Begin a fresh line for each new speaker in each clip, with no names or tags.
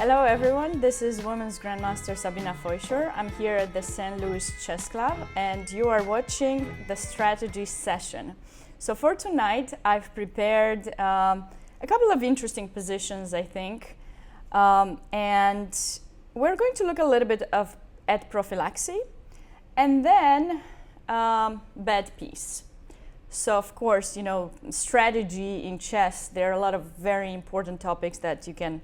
Hello everyone, this is Women's Grandmaster Sabina Foisor. I'm here at the St. Louis Chess Club and you are watching the strategy session. So for tonight I've prepared a couple of interesting positions, I think, and we're going to look a little bit at prophylaxis and then bad piece. So of course, you know, strategy in chess, there are a lot of very important topics that you can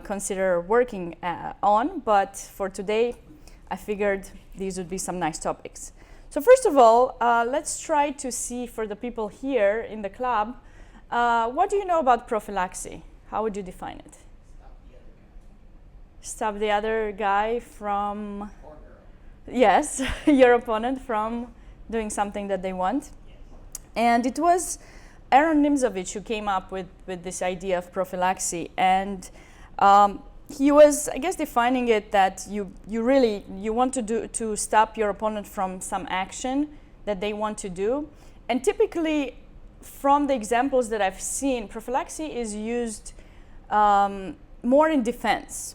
consider working on, but for today I figured these would be some nice topics. So first of all, let's try to see for the people here in the club, what do you know about prophylaxis? How would you define it? Stop the other guy from, yes, your opponent from doing something that they want. And it was Aaron Nimzovich who came up with this idea of prophylaxis, and he was, I guess, defining it that you want to stop your opponent from some action that they want to do. And typically, from the examples that I've seen, prophylaxis is used more in defense.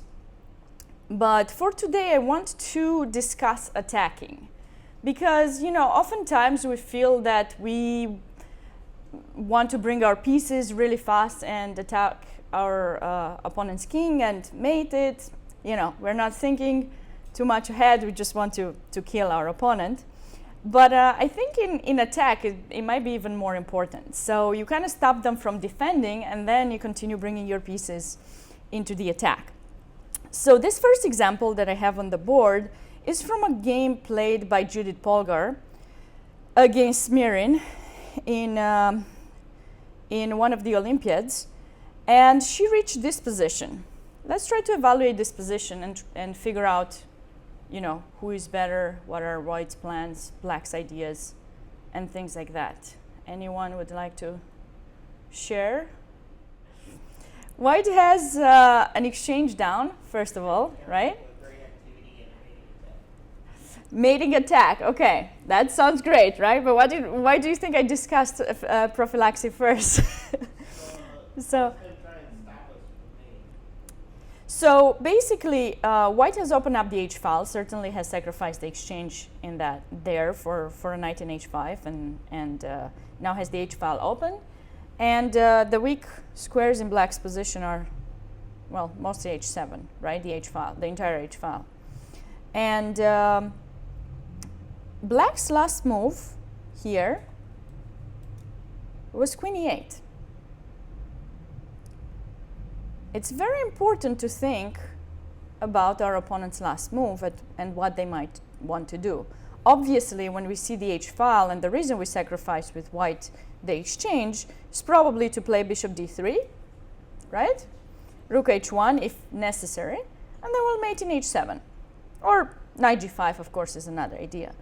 But for today, I want to discuss attacking. Because, you know, oftentimes we feel that we want to bring our pieces really fast and attack our opponent's king and mate it. You know, we're not thinking too much ahead, we just want to kill our opponent. But I think in attack, it might be even more important. So you kind of stop them from defending and then you continue bringing your pieces into the attack. So this first example that I have on the board is from a game played by Judit Polgar against Smirin in one of the Olympiads. And she reached this position. Let's try to evaluate this position and figure out, you know, who is better, what are White's plans, Black's ideas, and things like that. Anyone would like to share? White has an exchange down, first of all, right? Mating attack, okay, that sounds great, right? But why do you think I discussed prophylaxis first? So basically, White has opened up the h file, certainly has sacrificed the exchange in that there for a knight in h5, and now has the h file open. And the weak squares in Black's position are, well, mostly h7, right? The h file, the entire h file. And Black's last move here was queen e8. It's very important to think about our opponent's last move and what they might want to do. Obviously, when we see the h file, and the reason we sacrifice with White the exchange is probably to play bishop d3, right? Rook h1 if necessary, and then we'll mate in h7. Or knight g5, of course, is another idea.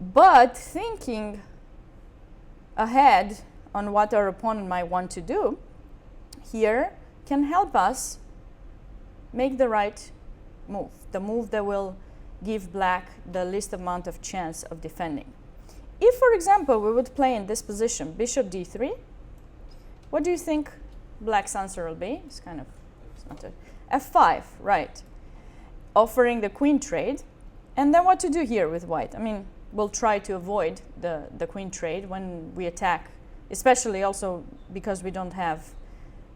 But thinking ahead on what our opponent might want to do here can help us make the right move, the move that will give Black the least amount of chance of defending. If, for example, we would play in this position, bishop d3, what do you think Black's answer will be? It's kind of, it's not a f5, right? Offering the queen trade. And then what to do here with White? I mean, we'll try to avoid the queen trade when we attack, especially also because we don't have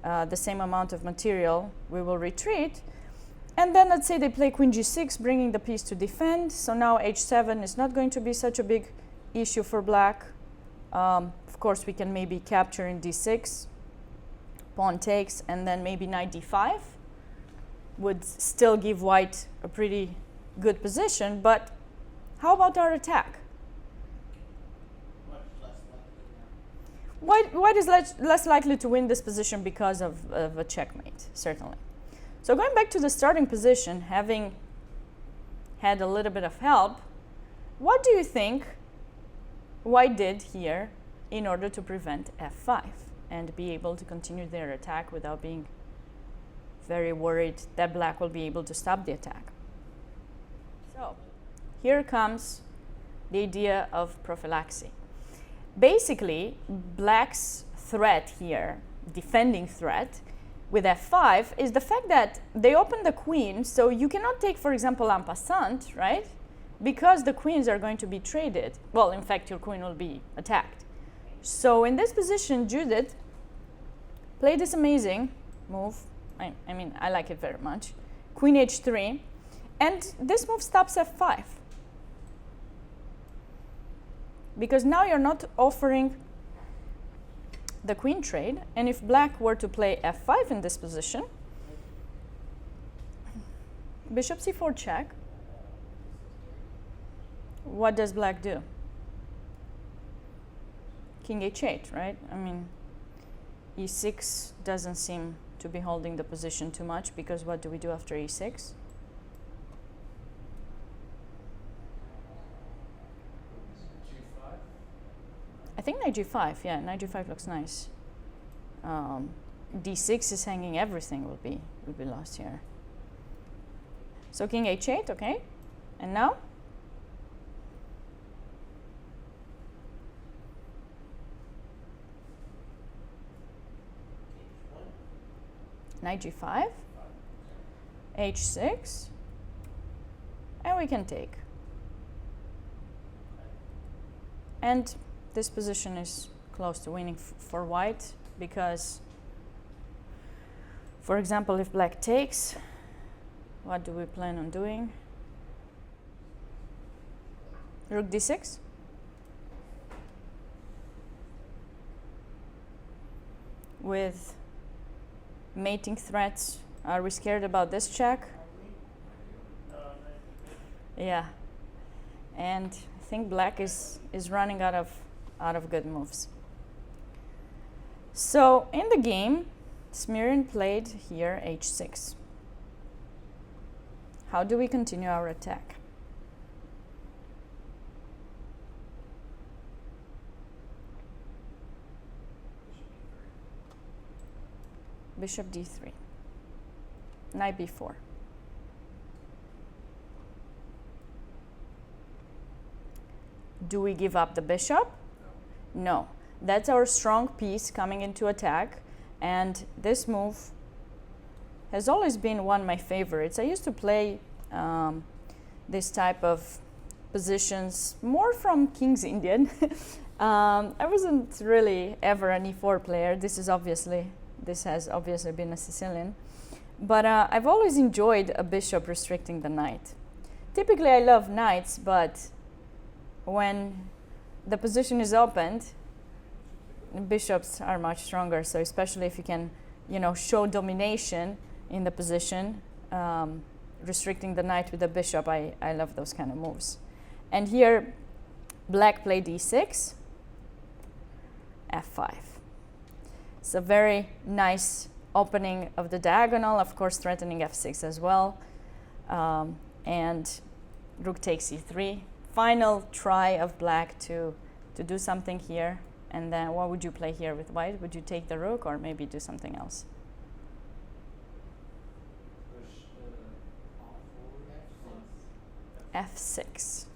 the same amount of material. We will retreat. And then let's say they play queen g6, bringing the piece to defend. So now h7 is not going to be such a big issue for Black. Of course, we can maybe capture in d6, pawn takes, and then maybe knight d5 would still give White a pretty good position. But how about our attack? White is less likely to win this position because of a checkmate, certainly. So going back to the starting position, having had a little bit of help, what do you think White did here in order to prevent f5 and be able to continue their attack without being very worried that Black will be able to stop the attack? So here comes the idea of prophylaxis. Basically, Black's threat here, defending threat, with f5 is the fact that they open the queen, so you cannot take, for example, en passant, right? Because the queens are going to be traded. Well, in fact, your queen will be attacked. So in this position, Judit played this amazing move. I mean, I like it very much. Queen h3. And this move stops f5. Because now you're not offering the queen trade, and if black were to play f5 in this position, bishop c4 check, what does black do? King h8, right? I mean, e6 doesn't seem to be holding the position too much, because what do we do after e6? I think knight g5, yeah, knight g5 looks nice. d6 is hanging, everything will be lost here. So king h8, okay. And now? Knight g5, h6, and we can take. And this position is close to winning for white, because, for example, if black takes, what do we plan on doing? Rook d6. With mating threats, are we scared about this check? Yeah. And I think black is running out of good moves. So in the game, Smirin played here h6. How do we continue our attack? Bishop d3. Knight b4. Do we give up the bishop? No. That's our strong piece coming into attack, and this move has always been one of my favorites. I used to play this type of positions more from King's Indian. I wasn't really ever an e4 player. This has obviously been a Sicilian. But I've always enjoyed a bishop restricting the knight. Typically I love knights, but when the position is opened, bishops are much stronger. So especially if you can, show domination in the position, restricting the knight with the bishop, I love those kind of moves. And here, black played e6, f5. It's a very nice opening of the diagonal, of course threatening f6 as well. And rook takes e3. Final try of black to do something here. And then what would you play here with white? Would you take the rook or maybe do something else? f6.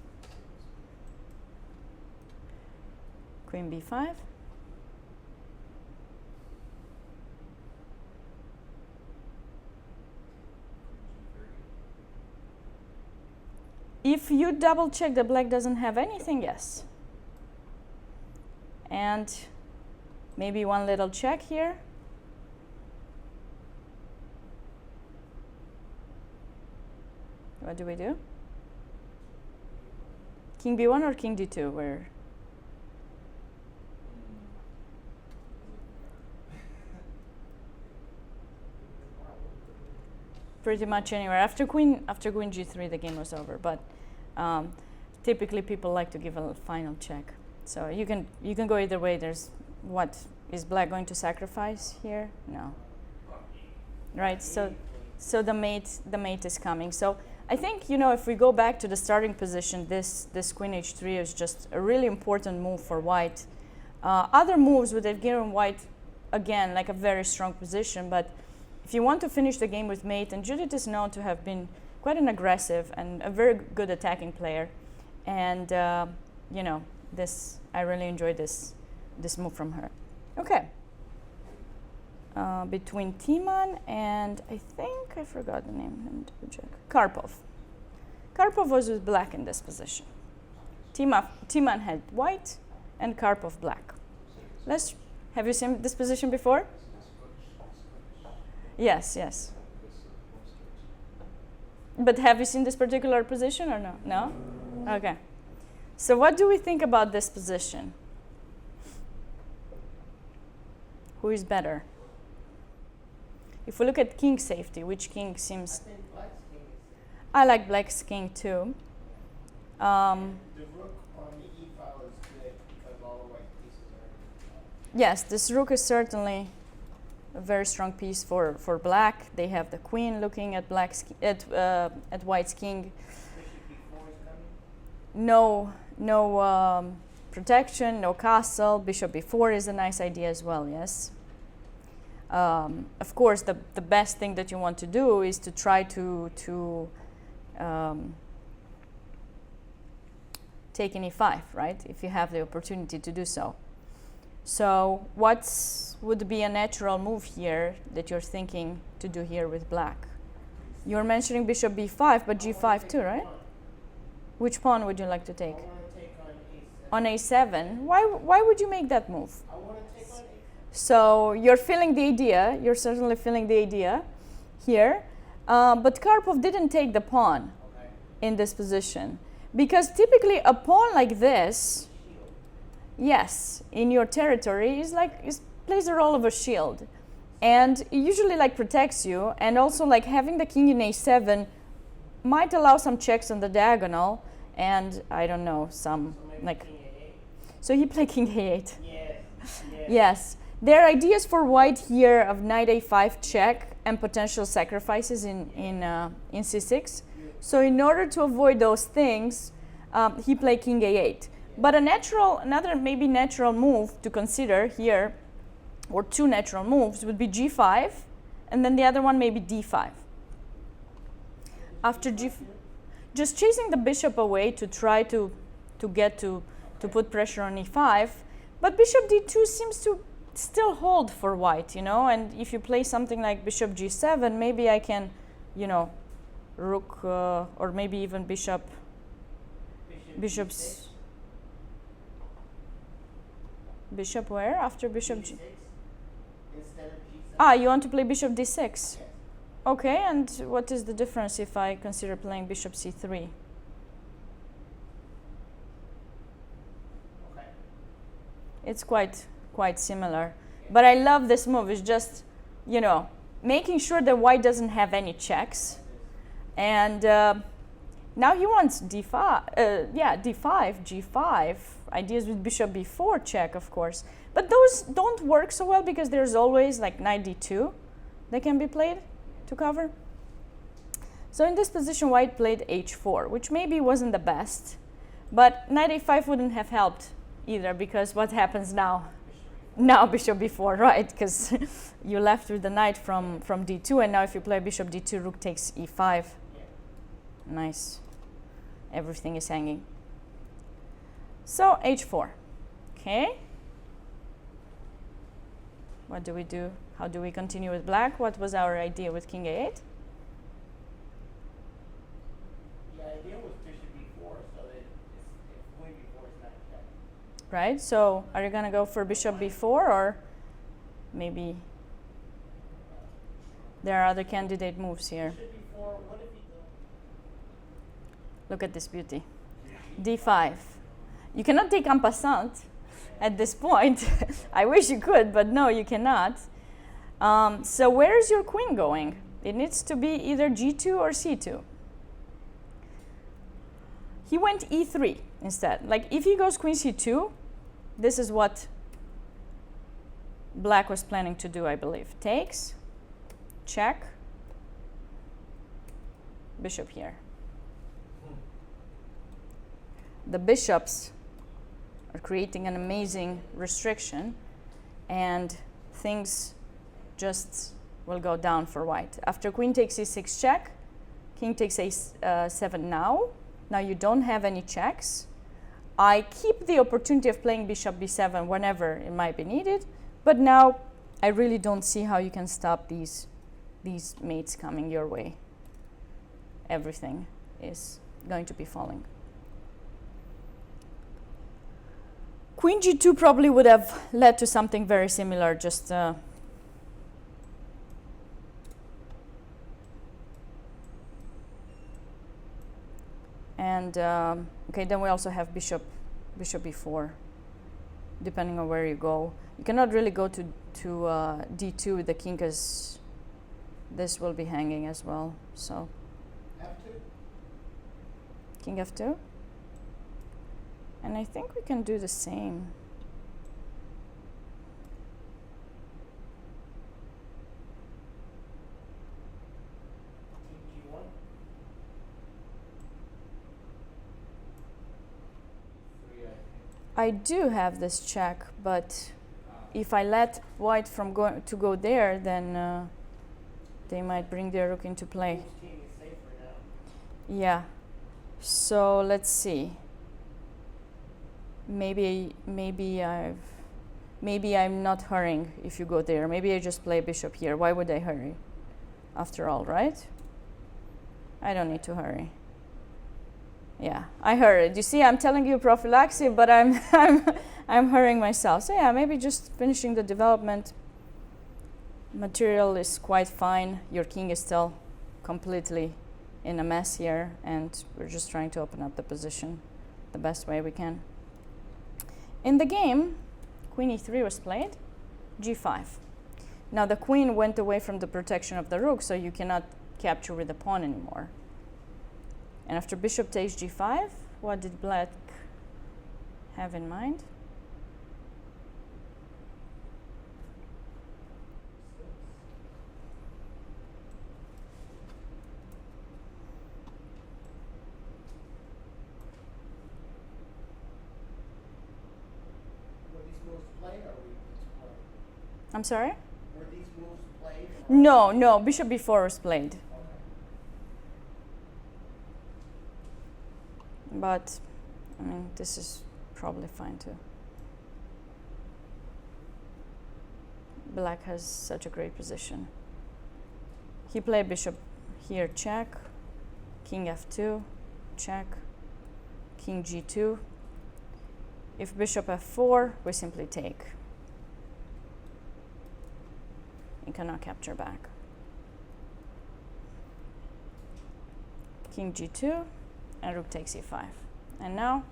Queen b5. If you double check that black doesn't have anything, yes. And maybe one little check here. What do we do? King b1 or king d2? Where? Pretty much anywhere. After queen g3, the game was over. But typically, people like to give a final check. So you can go either way. There's what is black going to sacrifice here? No. Right. So the mate is coming. So I think if we go back to the starting position, this queen h3 is just a really important move for white. Other moves would have given white again like a very strong position, but if you want to finish the game with mate, and Judit is known to have been quite an aggressive and a very good attacking player, and I really enjoyed this move from her. Okay. between Timman and I think I forgot the name. Let me double check. Karpov. Karpov was with black in this position. Timman had white and Karpov black. Have you seen this position before? Yes, yes. But have you seen this particular position or no? No? Okay. So what do we think about this position? Who is better? If we look at king safety, which king seems...
I think black's king is safe.
I like black's king too.
The rook on the e file is good because all the white pieces are.
Yes, this rook is certainly a very strong piece for black. They have the queen looking at at white's king.
Bishop b4 is coming.
No protection, no castle. Bishop b4 is a nice idea as well. Yes. Of course, the best thing that you want to do is to try to take an e5, right? If you have the opportunity to do so. So what would be a natural move here that you're thinking to do here with black? You're mentioning bishop b5, but g5 too, right? Which pawn would you like to take?
I want to take on a7.
On a7. Why would you make that move?
I want to take on a7.
So you're feeling the idea. You're certainly feeling the idea here. But Karpov didn't take the pawn in this position. Because typically a pawn like this, yes, in your territory plays the role of a shield. And it usually protects you, and also having the king in a7 might allow some checks on the diagonal, and I don't know, some
King a8.
So he played king a8.
Yes.
Yes. There are ideas for white here of knight a5 check and potential sacrifices in c6. So in order to avoid those things, he played king a8. But another maybe natural move to consider here, or two natural moves, would be g5, and then the other one maybe d5. After g5, just chasing the bishop away to try to put pressure on e5. But bishop d2 seems to still hold for white, and if you play something like bishop g7, maybe I can, rook, or maybe even bishops. Bishop where? After bishop g?
Instead of g7.
You want to play bishop d6?
Yes.
Okay, and what is the difference if I consider playing bishop c3?
Okay.
It's quite similar. But I love this move. It's just, making sure that white doesn't have any checks. And now he wants d5, d5, g5, ideas with bishop b4 check, of course. But those don't work so well because there's always knight d2 that can be played to cover. So in this position, white played h4, which maybe wasn't the best. But knight a5 wouldn't have helped either, because what happens now? Now bishop b4, right? Because you left with the knight from d2, and now if you play bishop d2, rook takes e5. Nice. Everything is hanging. So h4. Okay. What do we do? How do we continue with black? What was our idea with king a8?
The idea was bishop b4, so that if queen b4 is not checked.
Right. So are you gonna go for bishop b4, or maybe there are other candidate moves here?
Bishop b4, what if he does?
Look at this beauty. d5. You cannot take en passant at this point. I wish you could, but no, you cannot. So where is your queen going? It needs to be either g2 or c2. He went e3 instead. If he goes queen c2, this is what black was planning to do, I believe. Takes, check, bishop here. The bishops are creating an amazing restriction, and things just will go down for white. After queen takes e6 check, king takes a7 now. Now you don't have any checks. I keep the opportunity of playing bishop b7 whenever it might be needed, but now I really don't see how you can stop these mates coming your way. Everything is going to be falling. Queen g2 probably would have led to something very similar, just and okay, then we also have bishop e4, depending on where you go. You cannot really go to d2 with the king, because this will be hanging as well. So
F2?
king f2, and I think we can do the same.
King G1? 3, I think.
I do have this check, but if I let white from go there, then they might bring their rook into play.
Whose king is safer now?
Yeah. So let's see. Maybe I'm not hurrying if you go there. Maybe I just play bishop here. Why would I hurry? After all, right? I don't need to hurry. Yeah, I hurried. You see, I'm telling you prophylaxis, but I'm I'm hurrying myself. So yeah, maybe just finishing the development. Material is quite fine. Your king is still completely in a mess here, and we're just trying to open up the position the best way we can. In the game, queen e3 was played, g5. Now the queen went away from the protection of the rook, so you cannot capture with the pawn anymore. And after bishop takes g5, what did black have in mind?
Were these moves played or were these played?
I'm sorry?
Were these moves played?
No, bishop b4 was played.
Okay.
But, I mean, this is probably fine too. Black has such a great position. He played bishop here, check, king f2, check, king g2. If bishop f4, we simply take. You cannot capture back. King g2, and rook takes e5. And now,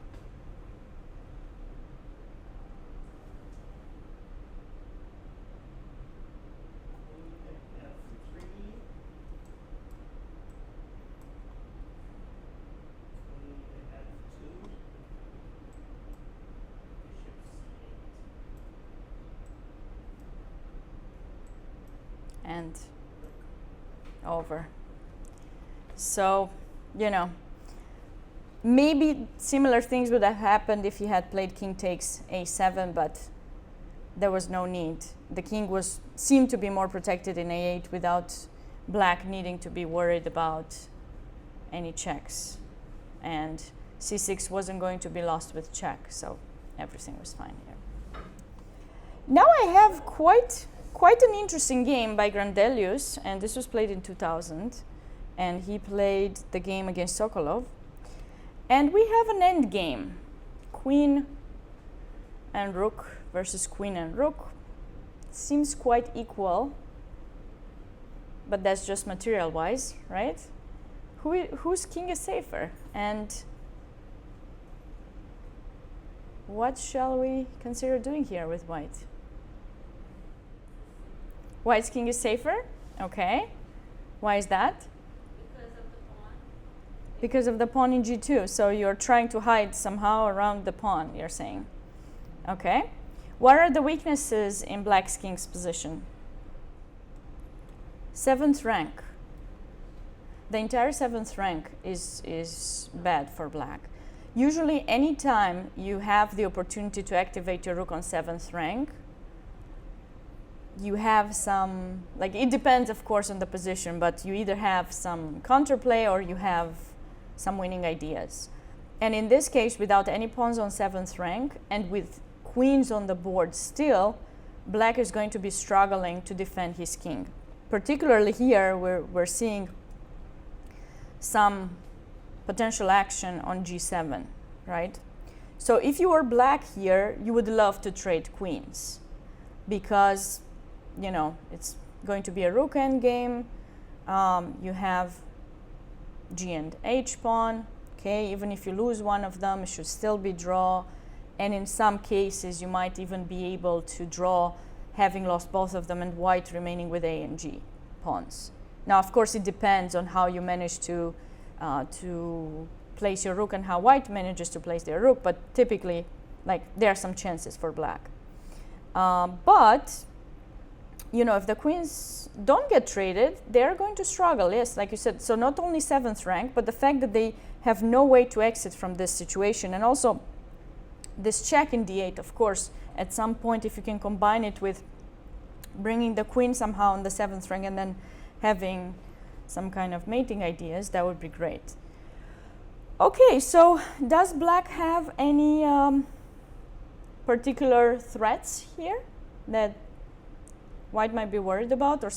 and over. So, you know, maybe similar things would have happened if he had played king takes a7, but there was no need. The king seemed to be more protected in a8 without black needing to be worried about any checks. And c6 wasn't going to be lost with check, so everything was fine here. Now I have quite an interesting game by Grandelius, and this was played in 2000, and he played the game against Sokolov. And we have an end game, queen and rook versus queen and rook. Seems quite equal, but that's just material-wise, right? Whose king is safer? And what shall we consider doing here with white? White's king is safer? Okay. Why is that? Because of the pawn in g2. So you're trying to hide somehow around the pawn, you're saying. Okay. What are the weaknesses in black's king's position? 7th rank. The entire 7th rank is bad for black. Usually anytime you have the opportunity to activate your rook on 7th rank, you have some, like, it depends of course on the position, but you either have some counterplay or you have some winning ideas. And in this case, without any pawns on 7th rank and with queens on the board still, black is going to be struggling to defend his king. Particularly here, we're seeing some potential action on g7, right? So if you were black here, you would love to trade queens because, you know, it's going to be a rook endgame. You have g and h pawn. Okay, even if you lose one of them, it should still be draw. And in some cases, you might even be able to draw having lost both of them and white remaining with a and g pawns. Now, of course, it depends on how you manage to place your rook and how white manages to place their rook, but typically, like, there are some chances for black. But, you know, if the queens don't get traded, they're going to struggle, yes, like you said. So not only 7th rank, but the fact that they have no way to exit from this situation. And also, this check in d8, of course, at some point, if you can combine it with bringing the queen somehow on the 7th rank and then having some kind of mating ideas, that would be great. Okay, so does black have any particular threats here that white might be worried about, or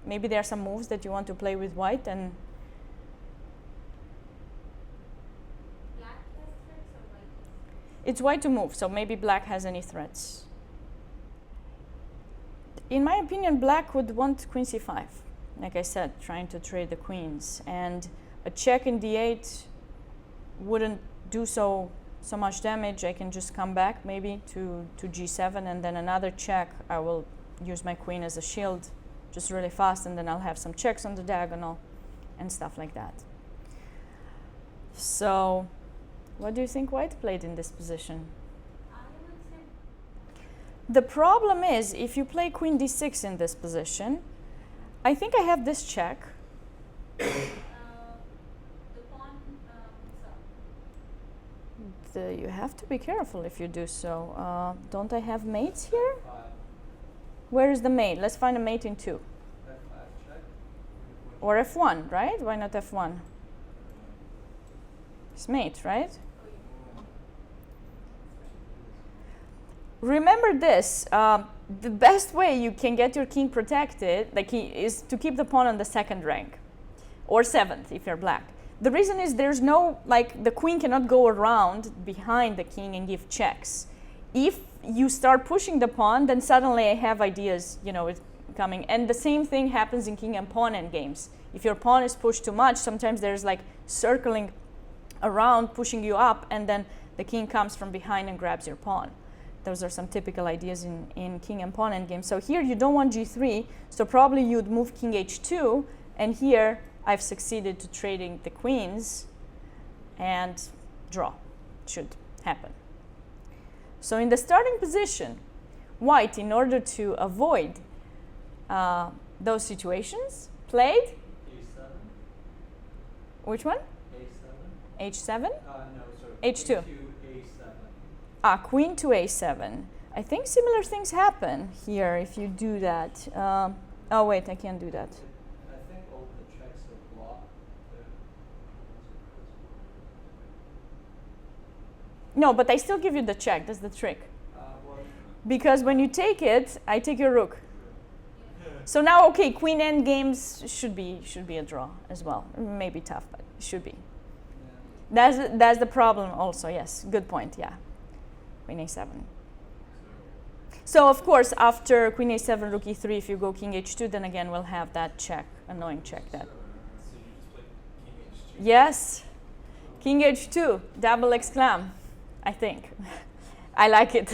maybe there are some moves that you want to play with white? And
Black has threats or white has threats?
it's white to move, so maybe black has any threats. In my opinion, black would want queen c5, like I said, trying to trade the queens, and a check in d8 wouldn't do so much damage. I can just come back maybe to g7, and then another check. I will use my queen as a shield just really fast, and then I'll have some checks on the diagonal and stuff like that. So what do you think white played in this position?
I would say
The problem is, if you play queen d6 in this position, I think I have this check.
the pawn moves up.
You have to be careful if you do so. Don't I have mates here? Where is the mate? Let's find a mate in 2. Or f1, right? Why not f1? It's mate, right? Remember this, the best way you can get your king protected is to keep the pawn on the 2nd rank, or 7th if you're black. The reason is there's no, like, the queen cannot go around behind the king and give checks. If you start pushing the pawn, then suddenly I have ideas, you know, coming. And the same thing happens in king and pawn endgames. If your pawn is pushed too much, sometimes there's like circling around, pushing you up, and then the king comes from behind and grabs your pawn. Those are some typical ideas in king and pawn endgames. So here you don't want g3, so probably you'd move king h2, and here I've succeeded to trading the queens and draw. Should happen. So in the starting position, white, in order to avoid those situations, played
A7.
which one?
A7.
h7?
No, sorry.
H2.
A7.
Queen to a7. I think similar things happen here if you do that. Oh wait, I can't do that.
I think all the checks are blocked.
No, but I still give you the check. That's the trick.
Well,
Because when you take it, I take your rook. So now, okay, queen end games should be a draw as well. Maybe tough, but it should be.
yeah.
That's the problem also. Yes, good point. Yeah, queen a7. So of course, after queen a7, rook e3, if you go king h2, then again we'll have that check, annoying check. That.
So you just play king h2?
Yes, king h2, double exclam. I think I like it.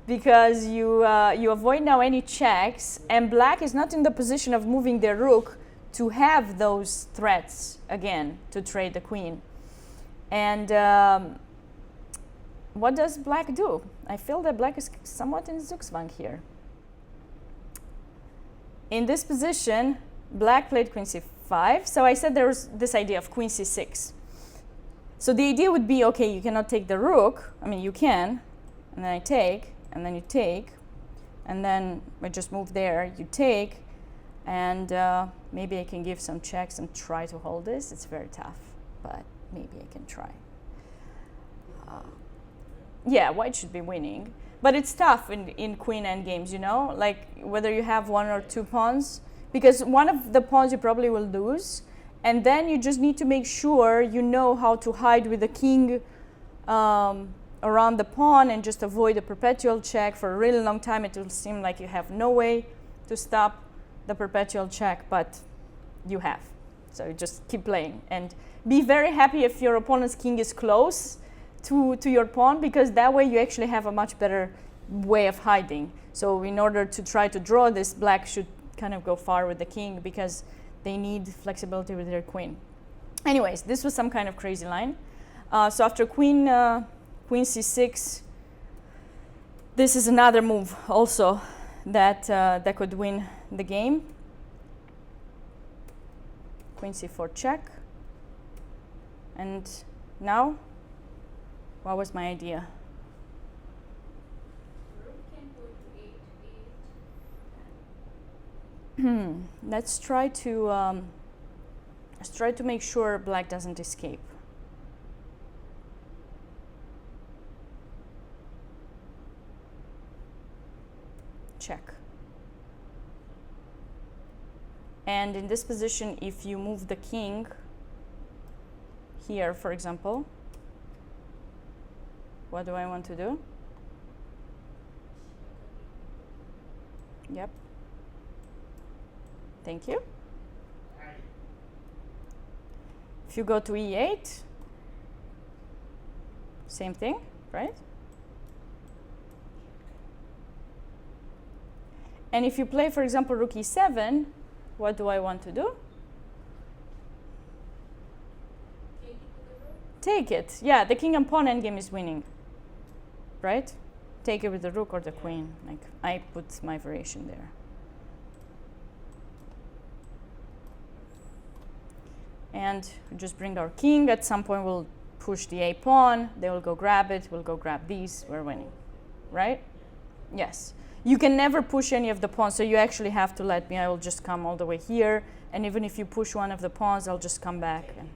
Because you avoid now any checks, and black is not in the position of moving their rook to have those threats again to trade the queen. And what does black do? I feel that black is somewhat in Zugzwang here. In this position, black played queen c5. So I said there was this idea of queen c6. So the idea would be, okay, you cannot take the rook. I mean, you can, and then I take. And then you take, and then I just move there, you take, and maybe I can give some checks and try to hold this. It's very tough, but maybe I can try. Yeah, white should be winning. But it's tough in queen endgames, you know, like whether you have one or two pawns, because one of the pawns you probably will lose, and then you just need to make sure you know how to hide with the king around the pawn and just avoid a perpetual check. For a really long time it will seem like you have no way to stop the perpetual check, but you have. So you just keep playing and be very happy if your opponent's king is close to your pawn, because that way you actually have a much better way of hiding. So in order to try to draw this, black should kind of go far with the king because they need flexibility with their queen. Anyways, this was some kind of crazy line. So after queen c6, this is another move also that could win the game. Queen c4 check. And now, what was my idea?
Rook can go to 8, 8.
Let's try to make sure black doesn't escape. Check. And in this position, if you move the king here, for example, what do I want to do? Yep. Thank you. If you go to e8, same thing, right? And if you play, for example, rook e7, what do I want to do? Take it. Yeah, the king and pawn endgame is winning, right? Take it with the rook or the queen. Like I put my variation there. And we just bring our king. At some point, we'll push the a pawn. They will go grab it. We'll go grab these. We're winning, right? Yes. You can never push any of the pawns, so you actually have to let me. I will just come all the way here, and even if you push one of the pawns, I'll just come back and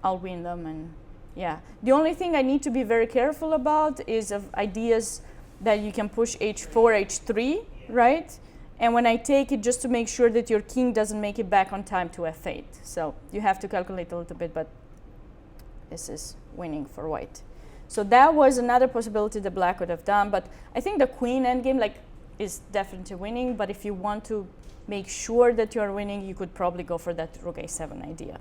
I'll win them. And yeah, the only thing I need to be very careful about is of ideas that you can push h4, h3, right? And when I take it, just to make sure that your king doesn't make it back on time to f8. So you have to calculate a little bit, but this is winning for white. So that was another possibility that black could have done, but I think the queen endgame is definitely winning, but if you want to make sure that you are winning, you could probably go for that rook a7 idea.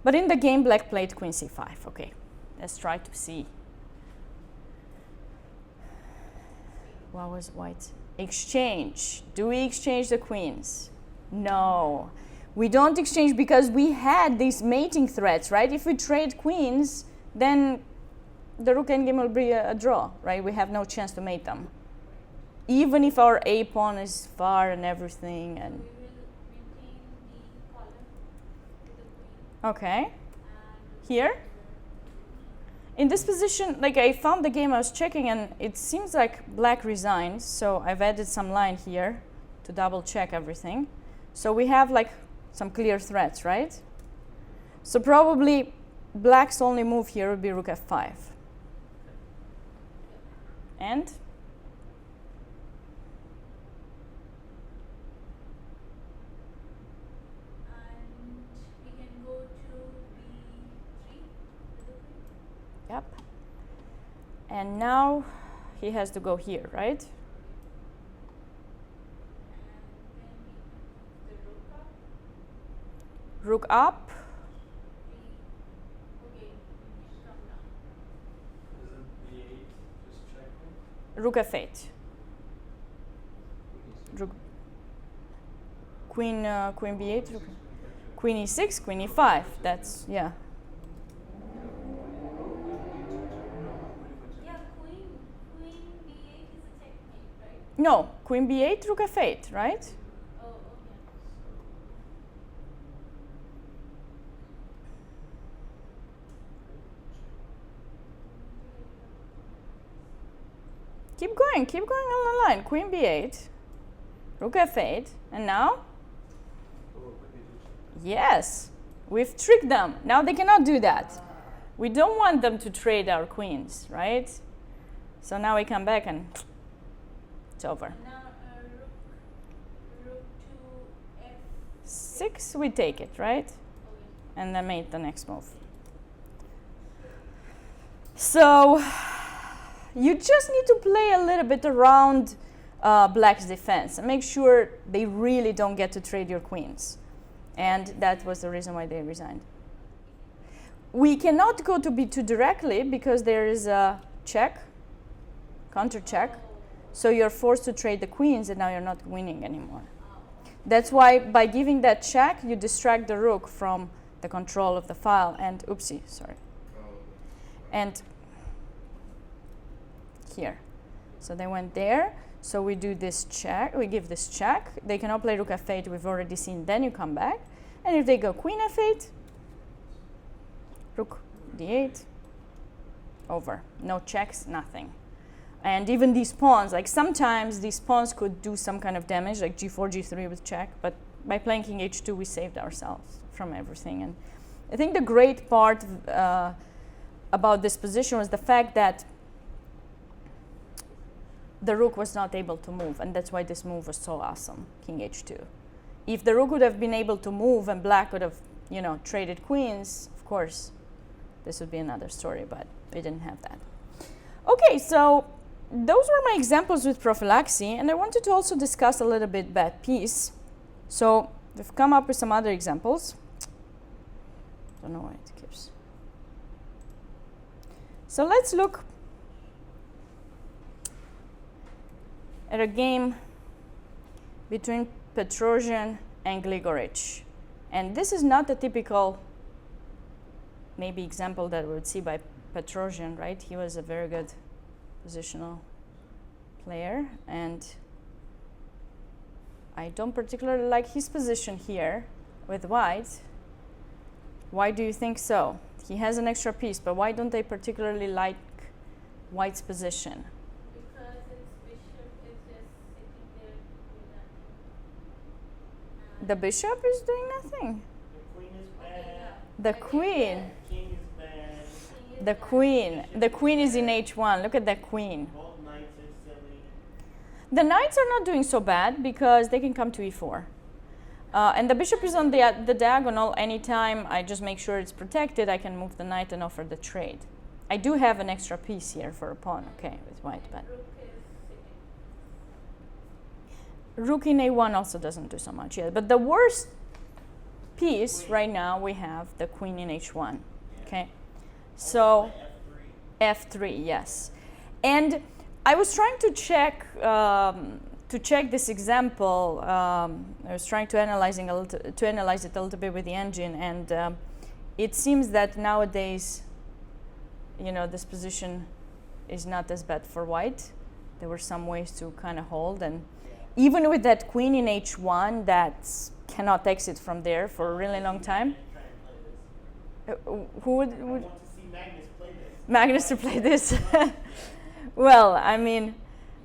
But in the game, black played queen c5. Okay, let's try to see. What was white? Exchange. Do we exchange the queens? No. We don't exchange because we had these mating threats, right? If we trade queens, then the rook endgame will be a draw, right? We have no chance to mate them. Even if our a pawn is far and everything, and
We will maintain the column with the queen.
okay,
And
here in this position, like I found the game, I was checking, and it seems like black resigns. So I've added some line here to double check everything. So we have like some clear threats, right? So probably black's only move here would be rook f5, and
we can go to b3 with the queen.
yep. And now he has to go here, right?
And then we can move the rook up.
Rook up.
Okay, we come down.
Isn't b8 just checking?
Rook f8. Rook, queen b8, rook, queen e6, queen e5. That's, yeah.
Yeah, queen b8 is a checkmate, right?
No, queen b8, rook f8, right?
Oh, okay.
Keep going on the line. Queen b8, rook f8, and now? Yes, we've tricked them. Now they cannot do that. We don't want them to trade our queens, right? So now we come back and it's over.
Now rook to f6.
6, we take it, right?
Okay.
And then mate the next move. So you just need to play a little bit around black's defense and make sure they really don't get to trade your queens. And that was the reason why they resigned. We cannot go to b2 directly because there is a check, counter check. So you're forced to trade the queens and now you're not winning anymore. That's why by giving that check, you distract the rook from the control of the file and oopsie, sorry. And here. So they went there. So we do this check, we give this check. They cannot play rook f8, we've already seen, then you come back. And if they go queen f8, rook d8, over. No checks, nothing. And even these pawns, like sometimes these pawns could do some kind of damage, like g4, g3 with check, but by playing king h2, we saved ourselves from everything. And I think the great part about this position was the fact that the rook was not able to move, and that's why this move was so awesome, king h2. If the rook would have been able to move and black would have, you know, traded queens, of course, this would be another story, but we didn't have that. Okay, so those were my examples with prophylaxis, and I wanted to also discuss a little bit bad piece. So we've come up with some other examples. Don't know why it keeps. So let's look at a game between Petrosian and Gligoric. And this is not the typical maybe example that we would see by Petrosian, right? He was a very good positional player, and I don't particularly like his position here with white. Why do you think so? He has an extra piece, but why don't they particularly like white's position?
Because its bishop is just sitting there doing nothing.
The bishop is doing nothing.
The queen is bad.
The queen.
King is bad.
The queen. The queen is in h1. Look at that queen.
Both knights are silly.
The knights are not doing so bad because they can come to e4. And the bishop is on the diagonal. Anytime I just make sure it's protected, I can move the knight and offer the trade. I do have an extra piece here for a pawn, okay, with white, but
Rook is sitting.
rook in a1 also doesn't do so much yet. But the worst piece right now, we have the queen in h1, okay? So f3, yes. And I was trying to check this example. I was trying to analyze it a little bit with the engine, and it seems that nowadays, you know, this position is not as bad for white. There were some ways to kind of hold, and even with that queen in h1, that cannot exit from there for a really long time. Who would
I want to see Magnus play this.
Magnus to play this? Well, I mean,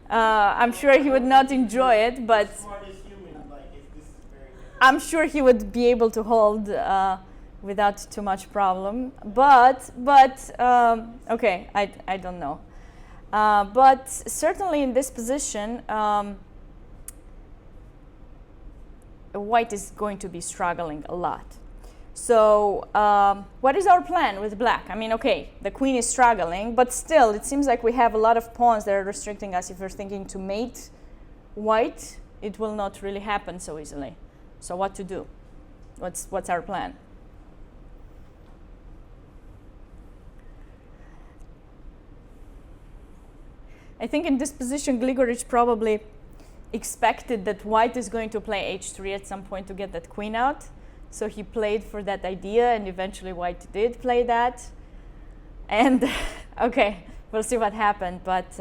I'm sure he would not enjoy it, but
Smartest human, like, this is very different.
I'm sure he would be able to hold without too much problem. But okay, I don't know. But certainly in this position, white is going to be struggling a lot. So what is our plan with black? I mean, okay, the queen is struggling, but still it seems like we have a lot of pawns that are restricting us. If we're thinking to mate white, it will not really happen so easily. So what to do? What's our plan? I think in this position, Gligoric probably expected that white is going to play h3 at some point to get that queen out. So he played for that idea, and eventually white did play that. And okay, we'll see what happened. But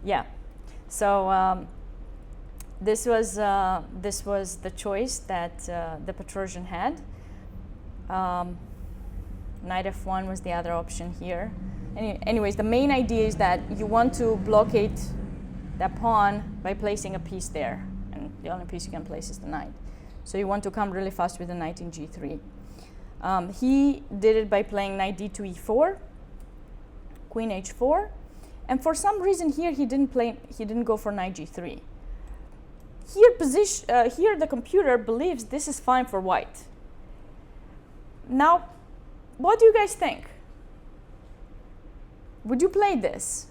yeah, so this was the choice that the Petrosian had. Knight f1 was the other option here. Anyways, the main idea is that you want to blockade that pawn by placing a piece there, and the only piece you can place is the knight. So you want to come really fast with the knight in g3. He did it by playing knight d2 e4, queen h4, And for some reason here he didn't go for knight g3. Here the computer believes this is fine for white. Now, what do you guys think? Would you play this?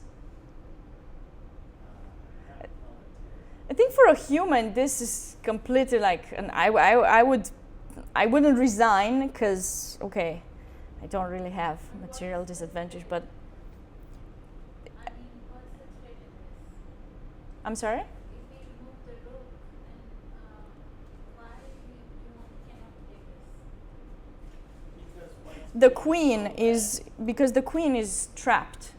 I think for a human this is completely like, and I wouldn't resign because, okay, I don't really have material disadvantage, but
I mean, what's the threat in this?
I'm sorry?
If we remove the rook, then why we cannot take this?
Because white's
The queen is, because the queen is trapped.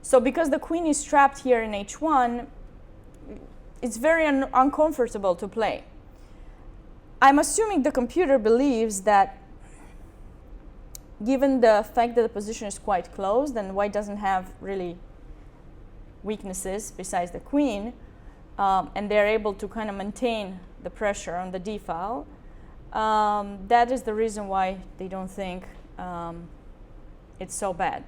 So because the queen is trapped here in h1, it's very uncomfortable to play. I'm assuming the computer believes that given the fact that the position is quite closed and white doesn't have really weaknesses besides the queen, and they're able to kind of maintain the pressure on the d file, that is the reason why they don't think it's so bad.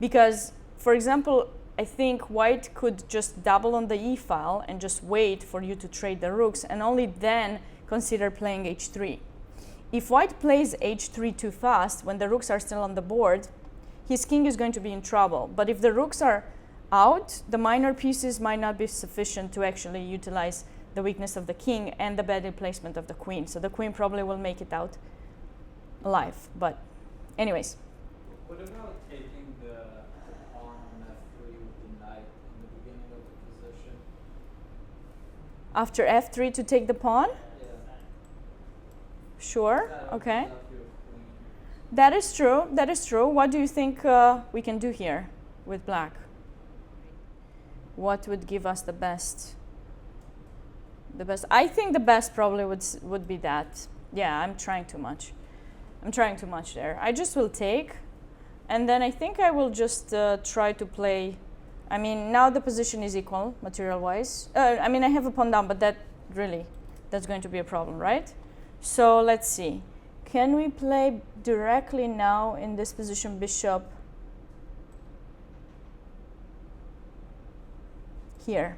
Because, for example, I think white could just double on the e file and just wait for you to trade the rooks and only then consider playing h3. If white plays h3 too fast when the rooks are still on the board, his king is going to be in trouble. But if the rooks are out, the minor pieces might not be sufficient to actually utilize the weakness of the king and the bad placement of the queen. So the queen probably will make it out alive. But anyways.
What about taking the pawn on f3 with the knight in the beginning of the position?
After f3 to take the pawn?
Yeah.
Sure,
That
okay.
opens up your queen.
That is true, that is true. What do you think we can do here with black? What would give us the best? I think the best probably would be that. Yeah, I'm trying too much. I'm trying too much there. I just will take, and then I think I will just try to play. I mean, now the position is equal, material-wise. I mean, I have a pawn down, but that's going to be a problem, right? So let's see. Can we play directly now in this position bishop here?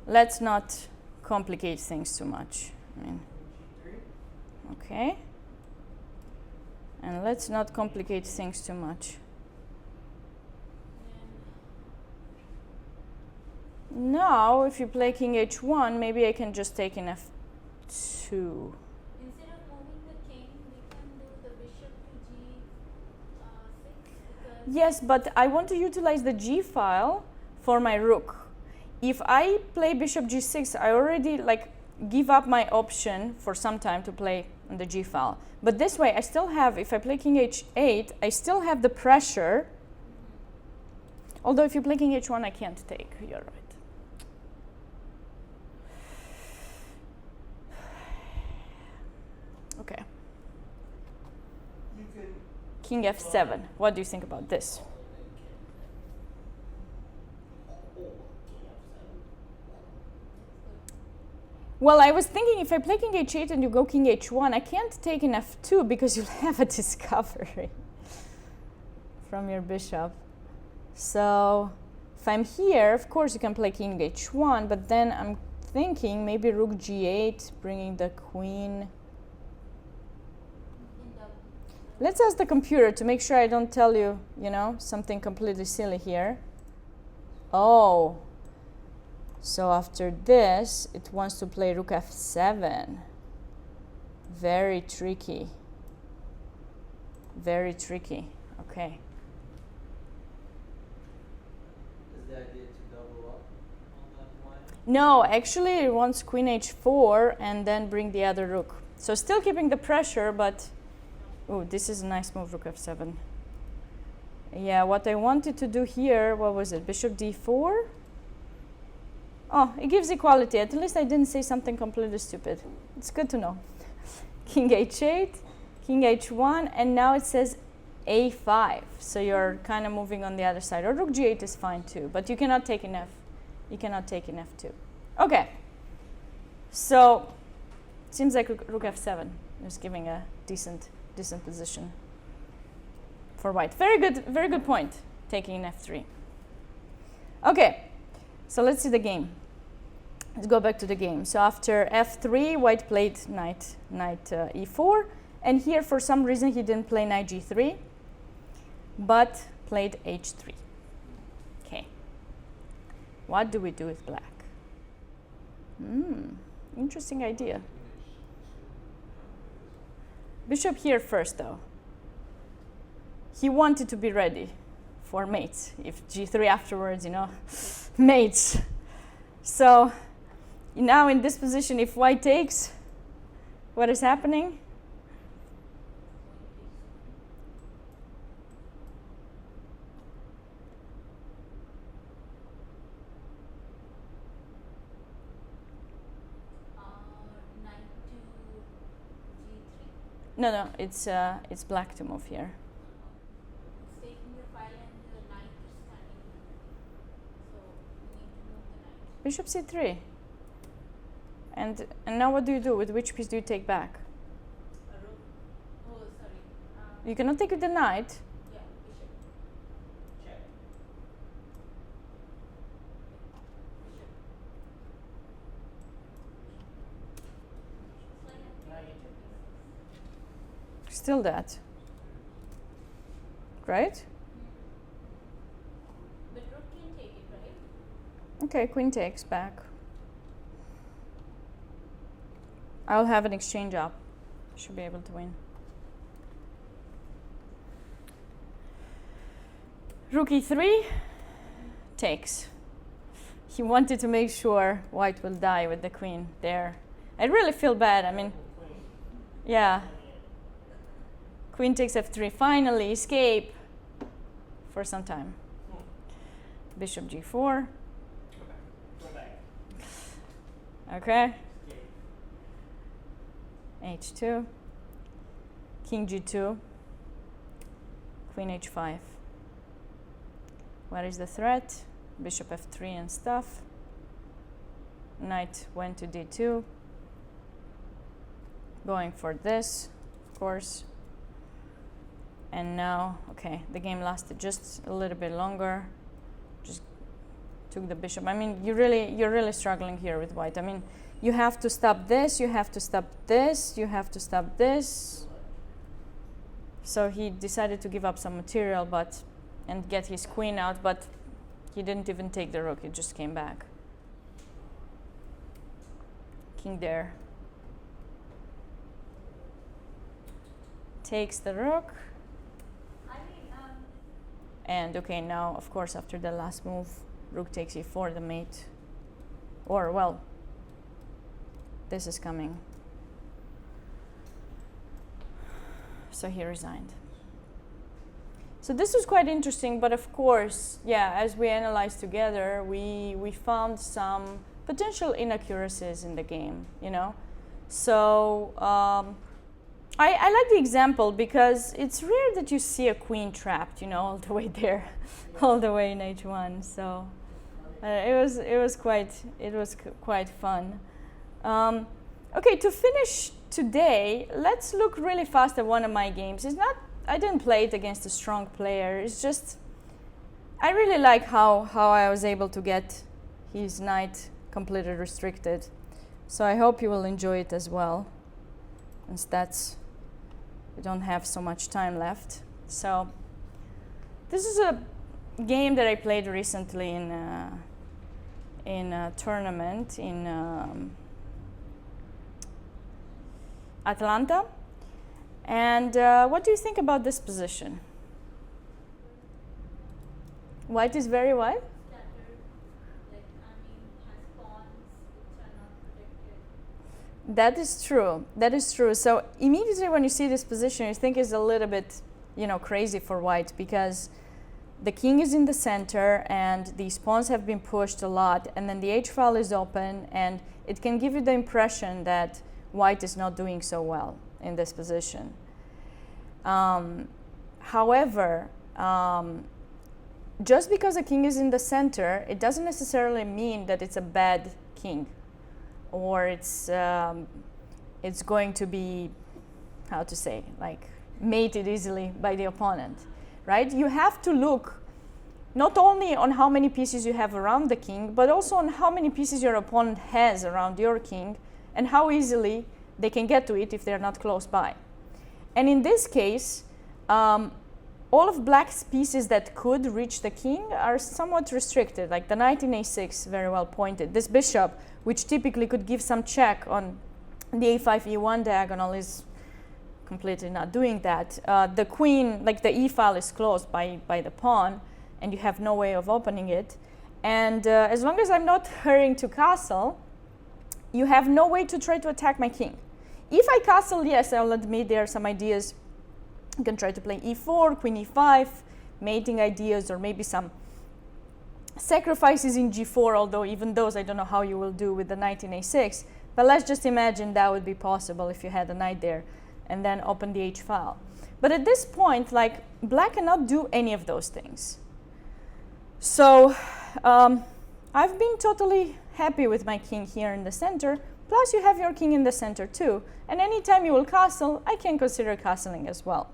Let's not complicate things too much. I mean, okay. And let's not complicate things too much. Now, if you play king h1, maybe I can just take in f2.
Instead of moving the king, we can do the bishop to g6 because
Yes, but I want to utilize the g file for my rook. If I play bishop g6, I already give up my option for some time to play on the g file. But this way, I still have, if I play king h8, I still have the pressure. Although if you play king h1, I can't take. You're right. Okay.
You can
King f7. What do you think about this? Well, I was thinking if I play king h8 and you go king h1, I can't take in f2 because you'll have a discovery from your bishop. So if I'm here, of course you can play king h1, but then I'm thinking maybe rook g8, bringing the queen. Let's ask the computer to make sure I don't tell you, something completely silly here. Oh. So after this, it wants to play rook f7. Very tricky. Very tricky. Okay.
Is the idea to double up on that line?
No, actually it wants queen h4 and then bring the other rook. So still keeping the pressure, but oh, this is a nice move, rook f7. Yeah, what I wanted to do here, what was it? Bishop d4? Oh, it gives equality. At least I didn't say something completely stupid. It's good to know. King h8, king h1, and now it says a5. So you're kind of moving on the other side. Or rook g8 is fine too, but you cannot take in f. You cannot take in f2. Okay. So seems like rook f7 is giving a decent decent position for white. Very good point, taking f3. Okay, so let's see the game. Let's go back to the game. So after f3, white played knight e4, and here for some reason he didn't play knight g3, but played h3. Okay, what do we do with black? Interesting idea. Bishop here first, though. He wanted to be ready for mates. If g3 afterwards, you know, mates. So now in this position, if white takes, what is happening? No, it's black to move here.
It's taking the file and the knight is standing. So we need to move the knight.
Bishop c3. And now what do you do? With which piece do you take back?
A rook. Oh, sorry.
You cannot take with the knight.
Yeah, bishop.
Check.
Bishop. It's like a
Now you
two pieces.
Still that. Right?
But rook can take it, right?
Okay, queen takes back. I'll have an exchange up. Should be able to win. Rook e3 takes. He wanted to make sure white will die with the queen there. I really feel bad. I mean, yeah. Queen takes f3. Finally, escape for some time. Bishop g4.
Go back.
Okay.
Escape.
h2. King g2. Queen h5. What is the threat? Bishop f3 and stuff. Knight went to d2. Going for this, of course. And now, okay, the game lasted just a little bit longer. Just took the bishop. I mean, you're really struggling here with white. I mean, you have to stop this, you have to stop this, you have to stop this. So he decided to give up some material, and get his queen out, but he didn't even take the rook. It just came back. King there. Takes the rook. And okay, now, of course, after the last move, rook takes e4, the mate. Or, well, this is coming. So he resigned. So this was quite interesting, but of course, yeah, as we analyzed together, we found some potential inaccuracies in the game, you know? So I like the example because it's rare that you see a queen trapped, you know, all the way there, all the way in h1. So it was quite fun. Okay, to finish today, let's look really fast at one of my games. I didn't play it against a strong player. It's just I really like how I was able to get his knight completely restricted. So I hope you will enjoy it as well. And we don't have so much time left. So this is a game that I played recently in a tournament in Atlanta. And what do you think about this position? White is very wide?
Scattered, has pawns which are not protected.
That is true. That is true. So immediately when you see this position, you think it's a little bit, crazy for white because the king is in the center and these pawns have been pushed a lot, and then the h file is open, and it can give you the impression that white is not doing so well in this position. However, just because a king is in the center, it doesn't necessarily mean that it's a bad king, or it's going to be, how to say, like mated easily by the opponent, right? You have to look not only on how many pieces you have around the king, but also on how many pieces your opponent has around your king and how easily they can get to it if they're not close by. And in this case, all of black's pieces that could reach the king are somewhat restricted, like the knight in a6, very well pointed. This bishop, which typically could give some check on the a5, e1 diagonal, is completely not doing that. The queen, like the e file, is closed by the pawn, and you have no way of opening it. And as long as I'm not hurrying to castle, you have no way to try to attack my king. If I castle, yes, I'll admit there are some ideas. You can try to play e4, queen e5, mating ideas, or maybe some sacrifices in g4, although even those I don't know how you will do with the knight in a6. But let's just imagine that would be possible if you had a knight there and then open the h file. But at this point, like, black cannot do any of those things. So I've been totally happy with my king here in the center. Plus you have your king in the center too. And anytime you will castle, I can consider castling as well.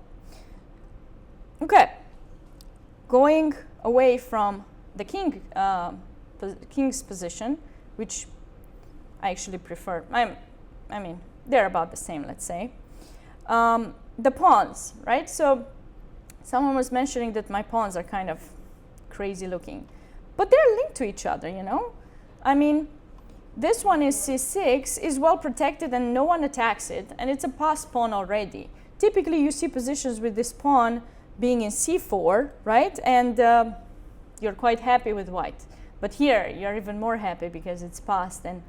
Okay, going away from the king's position, which I actually prefer. I mean, they're about the same, let's say. The pawns, right? So someone was mentioning that my pawns are kind of crazy looking, but they're linked to each other, you know? I mean, this one is c6, is well protected and no one attacks it, and it's a passed pawn already. Typically you see positions with this pawn being in c4, right? And you're quite happy with white. But here you're even more happy because it's passed. And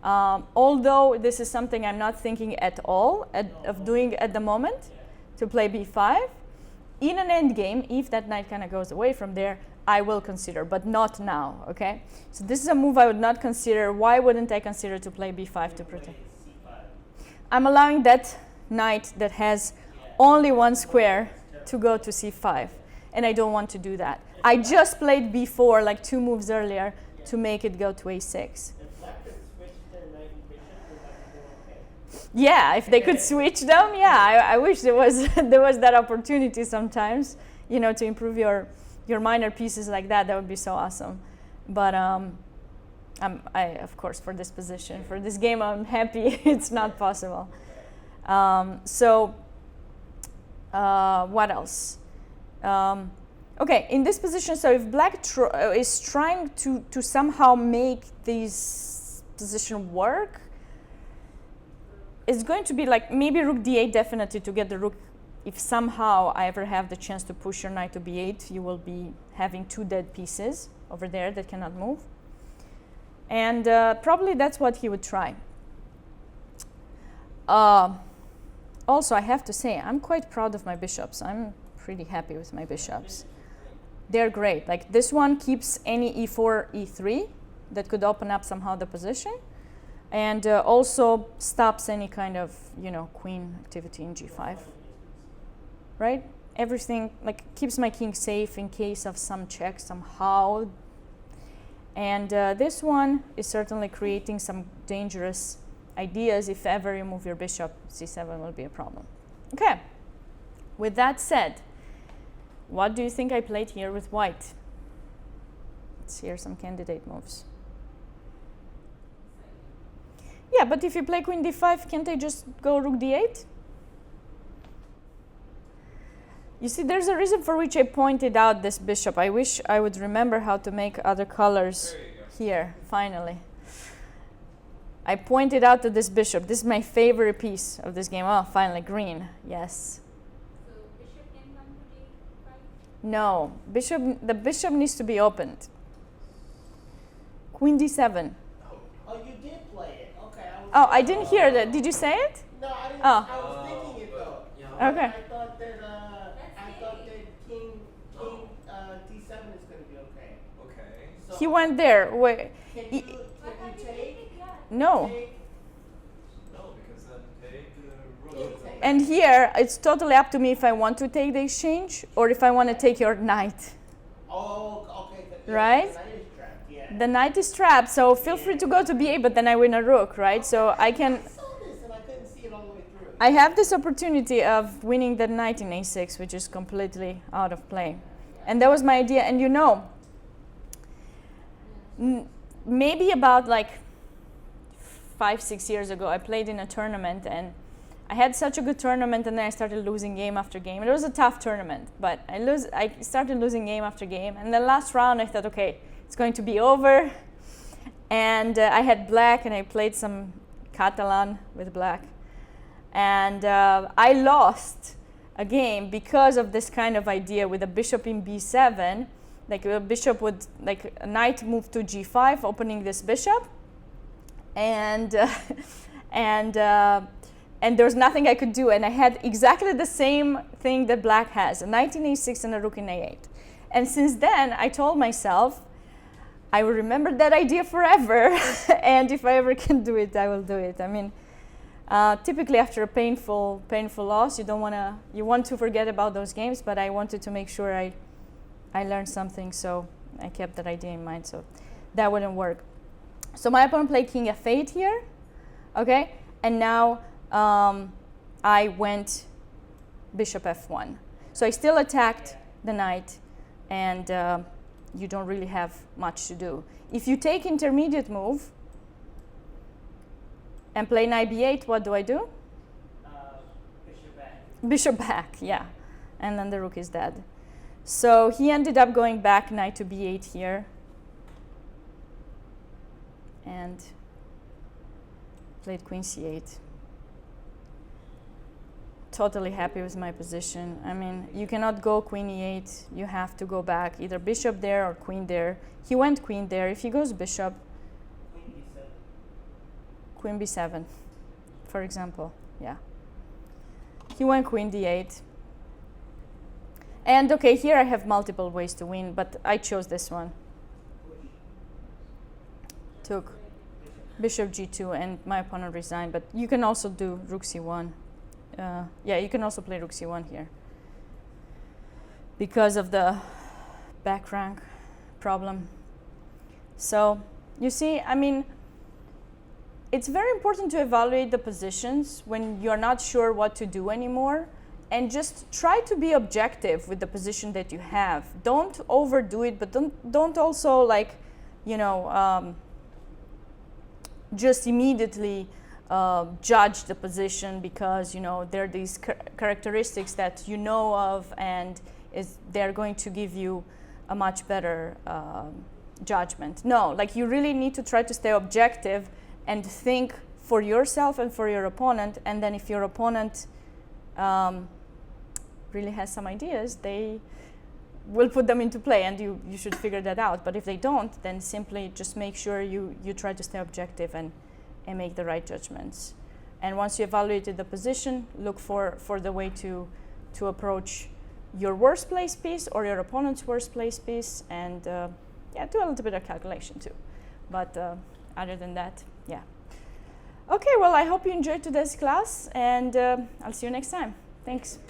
although this is something I'm not thinking at all of doing at the moment, to play b5, in an endgame, if that knight kind of goes away from there, I will consider, but not now, okay? So this is a move I would not consider. Why wouldn't I consider to play b5 to protect? I'm allowing that knight that has only one square to go to c5, and I don't want to do that. I just played b4 like 2 moves earlier to make it go to a6. Yeah, if they could switch them, yeah, I wish there was there was that opportunity sometimes, you know, to improve your minor pieces like that. That would be so awesome. But I of course, for this position, for this game, I'm happy it's not possible. What else? Okay, in this position, so if black is trying to somehow make this position work, it's going to be like maybe rook d8 definitely to get the rook. If somehow I ever have the chance to push your knight to b8, you will be having 2 dead pieces over there that cannot move. And probably that's what he would try. Also, I have to say, I'm quite proud of my bishops. I'm pretty happy with my bishops. They're great. Like this one keeps any e4, e3 that could open up somehow the position. And also stops any kind of, you know, queen activity in g5, right? Everything, like, keeps my king safe in case of some check somehow. And this one is certainly creating some dangerous ideas. If ever you move your bishop, c7 will be a problem. Okay, with that said, what do you think I played here with white? Let's hear some candidate moves. Yeah, but if you play queen d5, can't I just go rook d8? You see, there's a reason for which I pointed out this bishop. I wish I would remember how to make other colors here, finally. I pointed out to this bishop. This is my favorite piece of this game. Oh, finally, green. Yes.
So bishop can come to d5?
No, the bishop needs to be opened. Queen d7.
Oh, you did play it. Okay.
I didn't hear that. Did you say it?
No, I didn't.
Oh.
I was thinking it though.
Okay.
I thought that king d7 is going to be okay.
Okay.
So
He went there. Wait.
Can
He-
you take?
No.
Take?
No, because then take the rook.
Take.
And here, it's totally up to me if I want to take the exchange or if I want to take your knight.
Oh, okay.
Right?
The knight is trapped. Yeah.
The knight is trapped, so feel free to go to b8, but then I win a rook, right? So I can...
I saw this and I couldn't see it all the way through.
I have this opportunity of winning the knight in a6, which is completely out of play. And that was my idea. And you know, maybe about like 5-6 years ago, I played in a tournament, and I had such a good tournament, and then I started losing game after game. It was a tough tournament, but I started losing game after game. And the last round, I thought, okay, it's going to be over. And I had black, and I played some Catalan with black. And I lost a game because of this kind of idea with a bishop in b7. Like a bishop would, like a knight move to g5, opening this bishop. And there was nothing I could do. And I had exactly the same thing that black has, a knight in a6 and a rook in a8. And since then, I told myself, I will remember that idea forever. And if I ever can do it, I will do it. I mean, typically after a painful loss, you want to forget about those games, but I wanted to make sure I learned something, so I kept that idea in mind, so that wouldn't work. So my opponent played king f8 here, okay? And now I went bishop f1. So I still attacked the knight, and you don't really have much to do. If you take intermediate move and play knight b8, what do I do?
Bishop back.
Bishop back, yeah. And then the rook is dead. So he ended up going back knight to b8 here. And played queen c8. Totally happy with my position. I mean, you cannot go queen e8. You have to go back, either bishop there or queen there. He went queen there. If he goes bishop, queen b7, for example, yeah. He went queen d8. And okay, here I have multiple ways to win, but I chose this one. Took bishop g2, and my opponent resigned, but you can also do rook c1. Yeah, you can also play rook c1 here because of the back rank problem. So you see, I mean, it's very important to evaluate the positions when you're not sure what to do anymore, and just try to be objective with the position that you have. Don't overdo it, but don't also, like, you know, just immediately judge the position because, you know, there are these characteristics that you know of, and they're going to give you a much better judgment. No, like, you really need to try to stay objective and think for yourself and for your opponent, and then if your opponent really has some ideas, they will put them into play, and you should figure that out. But if they don't, then simply just make sure you try to stay objective and make the right judgments. And once you evaluated the position, look for the way to approach your worst place piece or your opponent's worst place piece, and yeah, do a little bit of calculation too. But other than that, yeah. Okay, well, I hope you enjoyed today's class, and I'll see you next time. Thanks.